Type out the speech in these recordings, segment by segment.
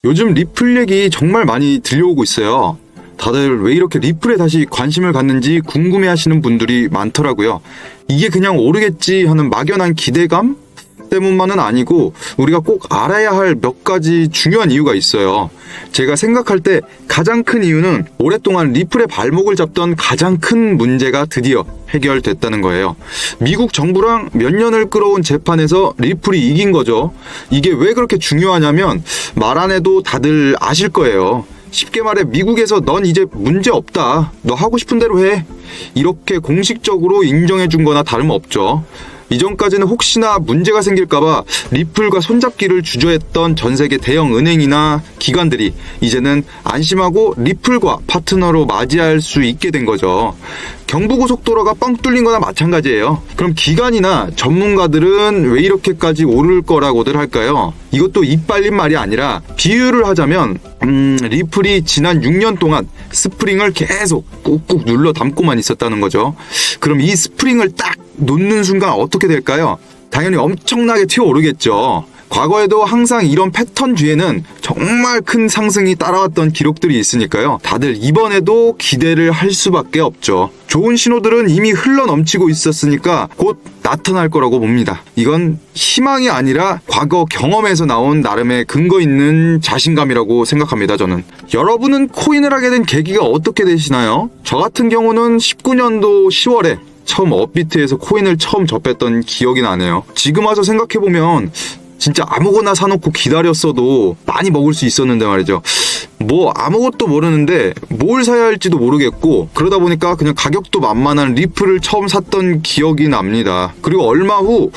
요즘 리플 얘기 정말 많이 들려오고 있어요. 다들 왜 이렇게 리플에 다시 관심을 갖는지 궁금해하시는 분들이 많더라고요. 이게 그냥 오르겠지 하는 막연한 기대감 때문만은 아니고 우리가 꼭 알아야 할 몇 가지 중요한 이유가 있어요. 제가 생각할 때 가장 큰 이유는 오랫동안 리플의 발목을 잡던 가장 큰 문제가 드디어 해결됐다는 거예요. 미국 정부랑 몇 년을 끌어온 재판에서 리플이 이긴 거죠. 이게 왜 그렇게 중요하냐면 말 안 해도 다들 아실 거예요. 쉽게 말해 미국에서 넌 이제 문제 없다. 너 하고 싶은 대로 해. 이렇게 공식적으로 인정해 준 거나 다름없죠. 이전까지는 혹시나 문제가 생길까봐 리플과 손잡기를 주저했던 전 세계 대형 은행이나 기관들이 이제는 안심하고 리플과 파트너로 맞이할 수 있게 된 거죠. 경부고속도로가 뻥 뚫린 거나 마찬가지예요. 그럼 기관이나 전문가들은 왜 이렇게까지 오를 거라고들 할까요? 이것도 입 빨린 말이 아니라 비유를 하자면 리플이 지난 6년 동안 스프링을 계속 꾹꾹 눌러 담고만 있었다는 거죠. 그럼 이 스프링을 딱 놓는 순간 어떻게 될까요? 당연히 엄청나게 튀어오르겠죠. 과거에도 항상 이런 패턴 뒤에는 정말 큰 상승이 따라왔던 기록들이 있으니까요. 다들 이번에도 기대를 할 수밖에 없죠. 좋은 신호들은 이미 흘러 넘치고 있었으니까 곧 나타날 거라고 봅니다. 이건 희망이 아니라 과거 경험에서 나온 나름의 근거 있는 자신감이라고 생각합니다, 저는. 여러분은 코인을 하게 된 계기가 어떻게 되시나요? 저 같은 경우는 19년도 10월에 처음 업비트에서 코인을 처음 접했던 기억이 나네요. 지금 와서 생각해보면 진짜 아무거나 사놓고 기다렸어도 많이 먹을 수 있었는데 말이죠. 뭐 아무것도 모르는데 뭘 사야 할지도 모르겠고 그러다 보니까 그냥 가격도 만만한 리플을 처음 샀던 기억이 납니다. 그리고 얼마 후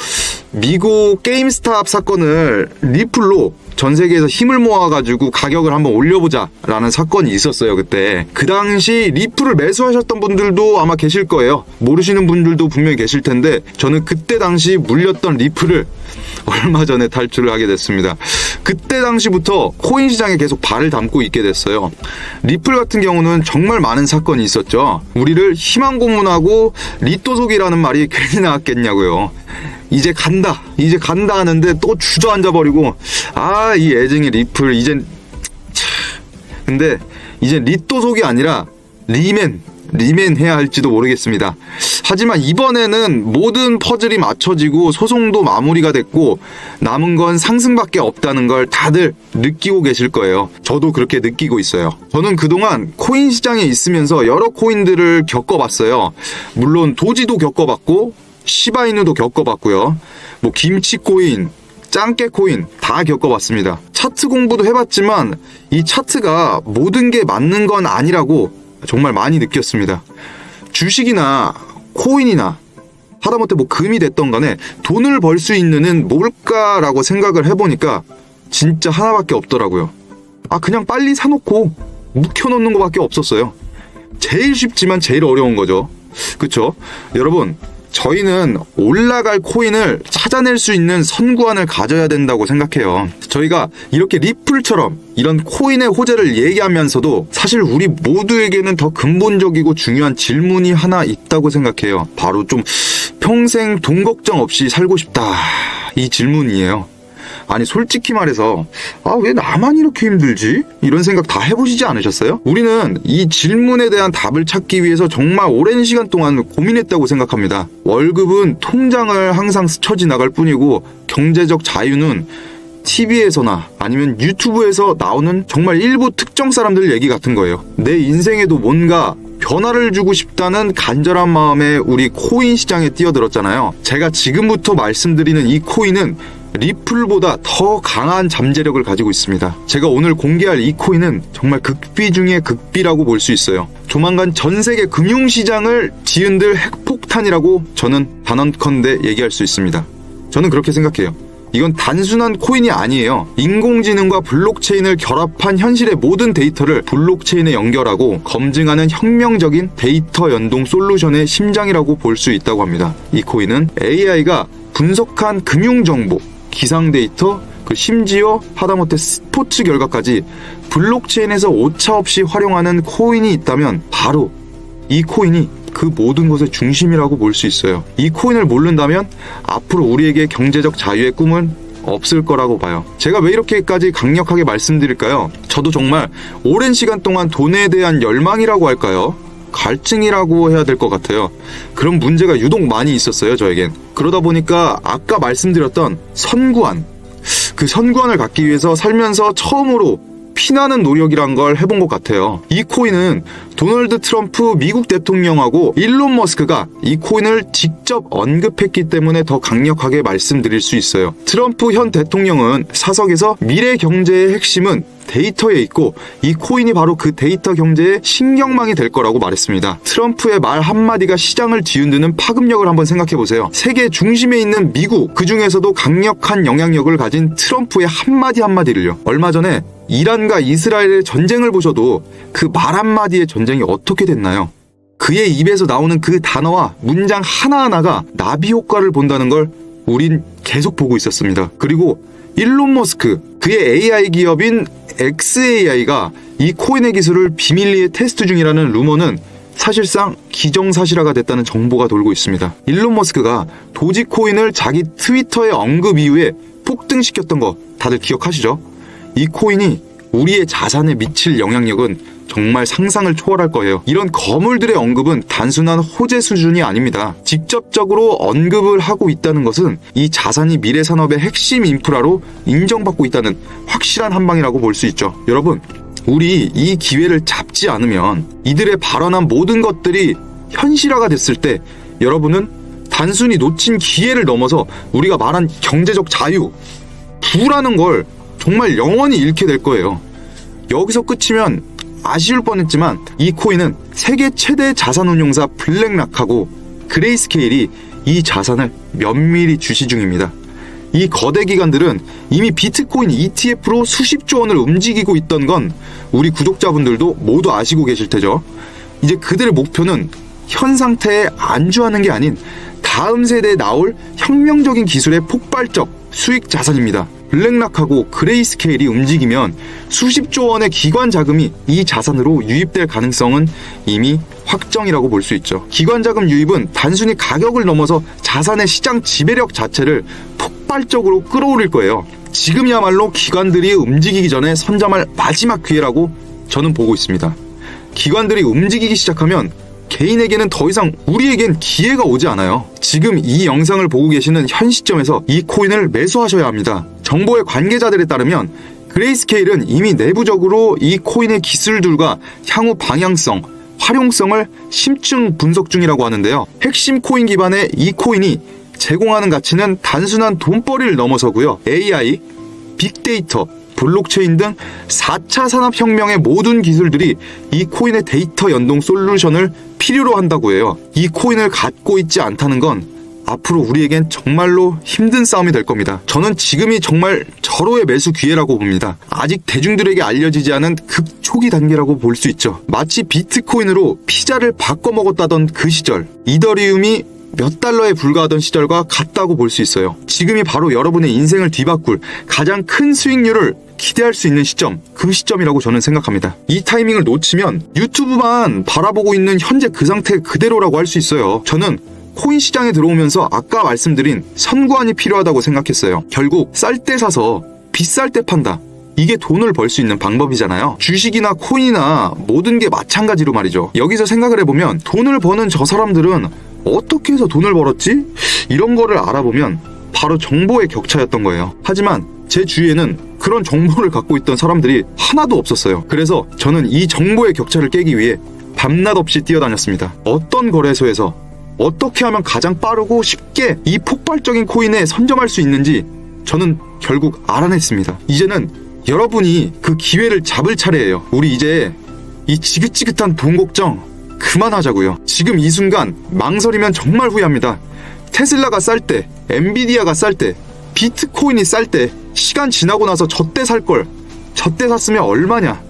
미국 게임스탑 사건을 리플로 전 세계에서 힘을 모아가지고 가격을 한번 올려보자 라는 사건이 있었어요. 그때 그 당시 리플을 매수하셨던 분들도 아마 계실 거예요. 모르시는 분들도 분명히 계실 텐데 저는 그때 당시 물렸던 리플을 얼마 전에 탈출을 하게 됐습니다. 그때 당시부터 코인 시장에 계속 발을 담고 있게 됐어요. 리플 같은 경우는 정말 많은 사건이 있었죠. 우리를 희망 고문하고 리또속이라는 말이 괜히 나왔겠냐고요. 이제 간다 하는데 또 주저앉아버리고 이 애증의 리플 이젠 근데 이제 리또속이 아니라 리맨 해야 할지도 모르겠습니다. 하지만 이번에는 모든 퍼즐이 맞춰지고 소송도 마무리가 됐고 남은 건 상승밖에 없다는 걸 다들 느끼고 계실 거예요. 저도 그렇게 느끼고 있어요. 저는 그동안 코인 시장에 있으면서 여러 코인들을 겪어봤어요. 물론 도지도 겪어봤고 시바이누도 겪어봤고요. 뭐 김치코인, 짱깨코인 다 겪어봤습니다. 차트 공부도 해봤지만 이 차트가 모든 게 맞는 건 아니라고 정말 많이 느꼈습니다. 주식이나 코인이나 하다못해 뭐 금이 됐던 간에 돈을 벌 수 있는 은 뭘까라고 생각을 해보니까 진짜 하나밖에 없더라고요. 그냥 빨리 사놓고 묵혀놓는 것밖에 없었어요. 제일 쉽지만 제일 어려운 거죠. 그쵸? 여러분, 저희는 올라갈 코인을 찾아낼 수 있는 선구안을 가져야 된다고 생각해요. 저희가 이렇게 리플처럼 이런 코인의 호재를 얘기하면서도 사실 우리 모두에게는 더 근본적이고 중요한 질문이 하나 있다고 생각해요. 바로 좀 평생 돈 걱정 없이 살고 싶다. 이 질문이에요. 아니 솔직히 말해서 왜 나만 이렇게 힘들지? 이런 생각 다 해보시지 않으셨어요? 우리는 이 질문에 대한 답을 찾기 위해서 정말 오랜 시간 동안 고민했다고 생각합니다. 월급은 통장을 항상 스쳐 지나갈 뿐이고 경제적 자유는 TV에서나 아니면 유튜브에서 나오는 정말 일부 특정 사람들 얘기 같은 거예요. 내 인생에도 뭔가 변화를 주고 싶다는 간절한 마음에 우리 코인 시장에 뛰어들었잖아요. 제가 지금부터 말씀드리는 이 코인은 리플보다 더 강한 잠재력을 가지고 있습니다. 제가 오늘 공개할 이 코인은 정말 극비 중에 극비라고 볼 수 있어요. 조만간 전 세계 금융시장을 뒤흔들 핵폭탄이라고 저는 단언컨대 얘기할 수 있습니다. 저는 그렇게 생각해요. 이건 단순한 코인이 아니에요. 인공지능과 블록체인을 결합한 현실의 모든 데이터를 블록체인에 연결하고 검증하는 혁명적인 데이터 연동 솔루션의 심장이라고 볼 수 있다고 합니다. 이 코인은 AI가 분석한 금융정보, 기상 데이터, 심지어 하다못해 스포츠 결과까지 블록체인에서 오차없이 활용하는 코인이 있다면 바로 이 코인이 그 모든 것의 중심이라고 볼 수 있어요. 이 코인을 모른다면 앞으로 우리에게 경제적 자유의 꿈은 없을 거라고 봐요. 제가 왜 이렇게까지 강력하게 말씀드릴까요? 저도 정말 오랜 시간 동안 돈에 대한 열망이라고 할까요? 갈증이라고 해야 될 것 같아요. 그런 문제가 유독 많이 있었어요, 저에겐. 그러다 보니까 아까 말씀드렸던 선구안, 그 선구안을 갖기 위해서 살면서 처음으로 피나는 노력이란 걸 해본 것 같아요. 이 코인은 도널드 트럼프 미국 대통령하고 일론 머스크가 이 코인을 직접 언급했기 때문에 더 강력하게 말씀드릴 수 있어요. 트럼프 현 대통령은 사석에서 미래 경제의 핵심은 데이터에 있고 이 코인이 바로 그 데이터 경제의 신경망이 될 거라고 말했습니다. 트럼프의 말 한마디가 시장을 뒤흔드는 파급력을 한번 생각해보세요. 세계 중심에 있는 미국, 그 중에서도 강력한 영향력을 가진 트럼프의 한마디 한마디를요. 얼마 전에 이란과 이스라엘의 전쟁을 보셔도 그 말 한마디의 전쟁이 어떻게 됐나요? 그의 입에서 나오는 그 단어와 문장 하나하나가 나비 효과를 본다는 걸 우린 계속 보고 있었습니다. 그리고 일론 머스크, 그의 AI 기업인 xAI가 이 코인의 기술을 비밀리에 테스트 중이라는 루머는 사실상 기정사실화가 됐다는 정보가 돌고 있습니다. 일론 머스크가 도지코인을 자기 트위터의 언급 이후에 폭등시켰던 거 다들 기억하시죠? 이 코인이 우리의 자산에 미칠 영향력은 정말 상상을 초월할 거예요. 이런 거물들의 언급은 단순한 호재 수준이 아닙니다. 직접적으로 언급을 하고 있다는 것은 이 자산이 미래 산업의 핵심 인프라로 인정받고 있다는 확실한 한방이라고 볼 수 있죠. 여러분, 우리 이 기회를 잡지 않으면 이들의 발언한 모든 것들이 현실화가 됐을 때 여러분은 단순히 놓친 기회를 넘어서 우리가 말한 경제적 자유, 부라는 걸 정말 영원히 잃게 될 거예요. 여기서 끝이면 아쉬울 뻔했지만 이 코인은 세계 최대 자산운용사 블랙락하고 그레이스케일이 이 자산을 면밀히 주시 중입니다. 이 거대 기관들은 이미 비트코인 ETF로 수십조 원을 움직이고 있던 건 우리 구독자분들도 모두 아시고 계실 테죠. 이제 그들의 목표는 현 상태에 안주하는 게 아닌 다음 세대에 나올 혁명적인 기술의 폭발적 수익 자산입니다. 블랙락하고 그레이스케일이 움직이면 수십조 원의 기관 자금이 이 자산으로 유입될 가능성은 이미 확정이라고 볼 수 있죠. 기관 자금 유입은 단순히 가격을 넘어서 자산의 시장 지배력 자체를 폭발적으로 끌어올릴 거예요. 지금이야말로 기관들이 움직이기 전에 선점할 마지막 기회라고 저는 보고 있습니다. 기관들이 움직이기 시작하면 개인에게는 더 이상 우리에겐 기회가 오지 않아요. 지금 이 영상을 보고 계시는 현 시점에서 이 코인을 매수하셔야 합니다. 정보의 관계자들에 따르면 그레이스케일은 이미 내부적으로 이 코인의 기술들과 향후 방향성, 활용성을 심층 분석 중이라고 하는데요. 핵심 코인 기반의 이 코인이 제공하는 가치는 단순한 돈벌이를 넘어서고요. AI, 빅데이터, 블록체인 등 4차 산업혁명의 모든 기술들이 이 코인의 데이터 연동 솔루션을 필요로 한다고 해요. 이 코인을 갖고 있지 않다는 건 앞으로 우리에겐 정말로 힘든 싸움이 될 겁니다. 저는 지금이 정말 절호의 매수 기회라고 봅니다. 아직 대중들에게 알려지지 않은 극초기 단계라고 볼 수 있죠. 마치 비트코인으로 피자를 바꿔 먹었다던 그 시절, 이더리움이 몇 달러에 불과하던 시절과 같다고 볼 수 있어요. 지금이 바로 여러분의 인생을 뒤바꿀 가장 큰 수익률을 기대할 수 있는 시점, 그 시점이라고 저는 생각합니다. 이 타이밍을 놓치면 유튜브만 바라보고 있는 현재 그 상태 그대로라고 할 수 있어요. 저는 코인 시장에 들어오면서 아까 말씀드린 선구안이 필요하다고 생각했어요. 결국 쌀 때 사서 비쌀 때 판다. 이게 돈을 벌 수 있는 방법이잖아요. 주식이나 코인이나 모든 게 마찬가지로 말이죠. 여기서 생각을 해보면 돈을 버는 저 사람들은 어떻게 해서 돈을 벌었지? 이런 거를 알아보면 바로 정보의 격차였던 거예요. 하지만 제 주위에는 그런 정보를 갖고 있던 사람들이 하나도 없었어요. 그래서 저는 이 정보의 격차를 깨기 위해 밤낮 없이 뛰어다녔습니다. 어떤 거래소에서 어떻게 하면 가장 빠르고 쉽게 이 폭발적인 코인에 선점할 수 있는지 저는 결국 알아냈습니다. 이제는 여러분이 그 기회를 잡을 차례예요. 우리 이제 이 지긋지긋한 돈 걱정 그만하자고요. 지금 이 순간 망설이면 정말 후회합니다. 테슬라가 쌀 때, 엔비디아가 쌀 때, 비트코인이 쌀 때, 시간 지나고 나서 저때 살 걸, 저때 샀으면 얼마냐,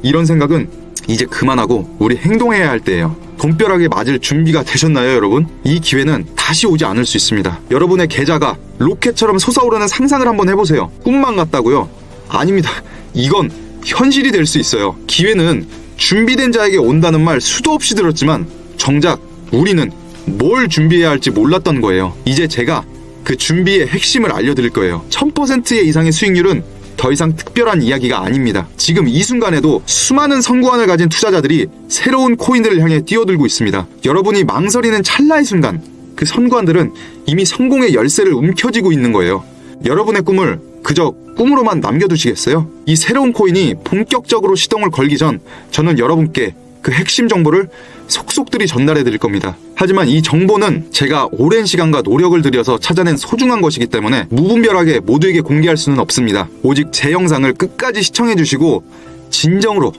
이런 생각은 이제 그만하고 우리 행동해야 할 때예요. 돈벼락에 맞을 준비가 되셨나요, 여러분? 이 기회는 다시 오지 않을 수 있습니다. 여러분의 계좌가 로켓처럼 솟아오르는 상상을 한번 해보세요. 꿈만 같다고요? 아닙니다. 이건 현실이 될 수 있어요. 기회는 준비된 자에게 온다는 말 수도 없이 들었지만 정작 우리는 뭘 준비해야 할지 몰랐던 거예요. 이제 제가 그 준비의 핵심을 알려드릴 거예요. 1000% 이상의 수익률은 더 이상 특별한 이야기가 아닙니다. 지금 이 순간에도 수많은 선구안을 가진 투자자들이 새로운 코인들을 향해 뛰어들고 있습니다. 여러분이 망설이는 찰나의 순간, 그 선구안들은 이미 성공의 열쇠를 움켜쥐고 있는 거예요. 여러분의 꿈을 그저 꿈으로만 남겨두시겠어요? 이 새로운 코인이 본격적으로 시동을 걸기 전 저는 여러분께 그 핵심 정보를 속속들이 전달해 드릴 겁니다. 하지만 이 정보는 제가 오랜 시간과 노력을 들여서 찾아낸 소중한 것이기 때문에 무분별하게 모두에게 공개할 수는 없습니다. 오직 제 영상을 끝까지 시청해 주시고 진정으로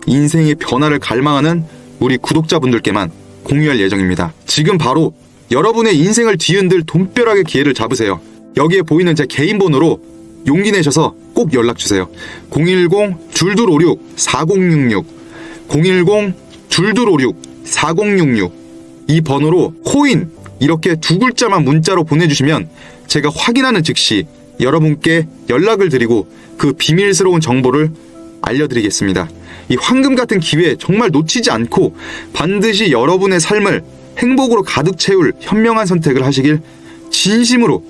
인생의 변화를 갈망하는 우리 구독자분들께만 공유할 예정입니다. 지금 바로 여러분의 인생을 뒤흔들 돈벼락의 기회를 잡으세요. 여기에 보이는 제 개인 번호로 용기 내셔서 꼭 연락주세요. 010-2256-4066 010-2256-4066 이 번호로 코인 이렇게 두 글자만 문자로 보내주시면 제가 확인하는 즉시 여러분께 연락을 드리고 그 비밀스러운 정보를 알려드리겠습니다. 이 황금 같은 기회 정말 놓치지 않고 반드시 여러분의 삶을 행복으로 가득 채울 현명한 선택을 하시길 진심으로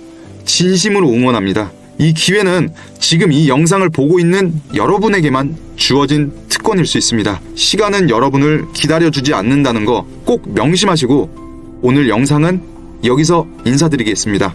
응원합니다. 이 기회는 지금 이 영상을 보고 있는 여러분에게만 주어진 특권일 수 있습니다. 시간은 여러분을 기다려주지 않는다는 거 꼭 명심하시고 오늘 영상은 여기서 인사드리겠습니다.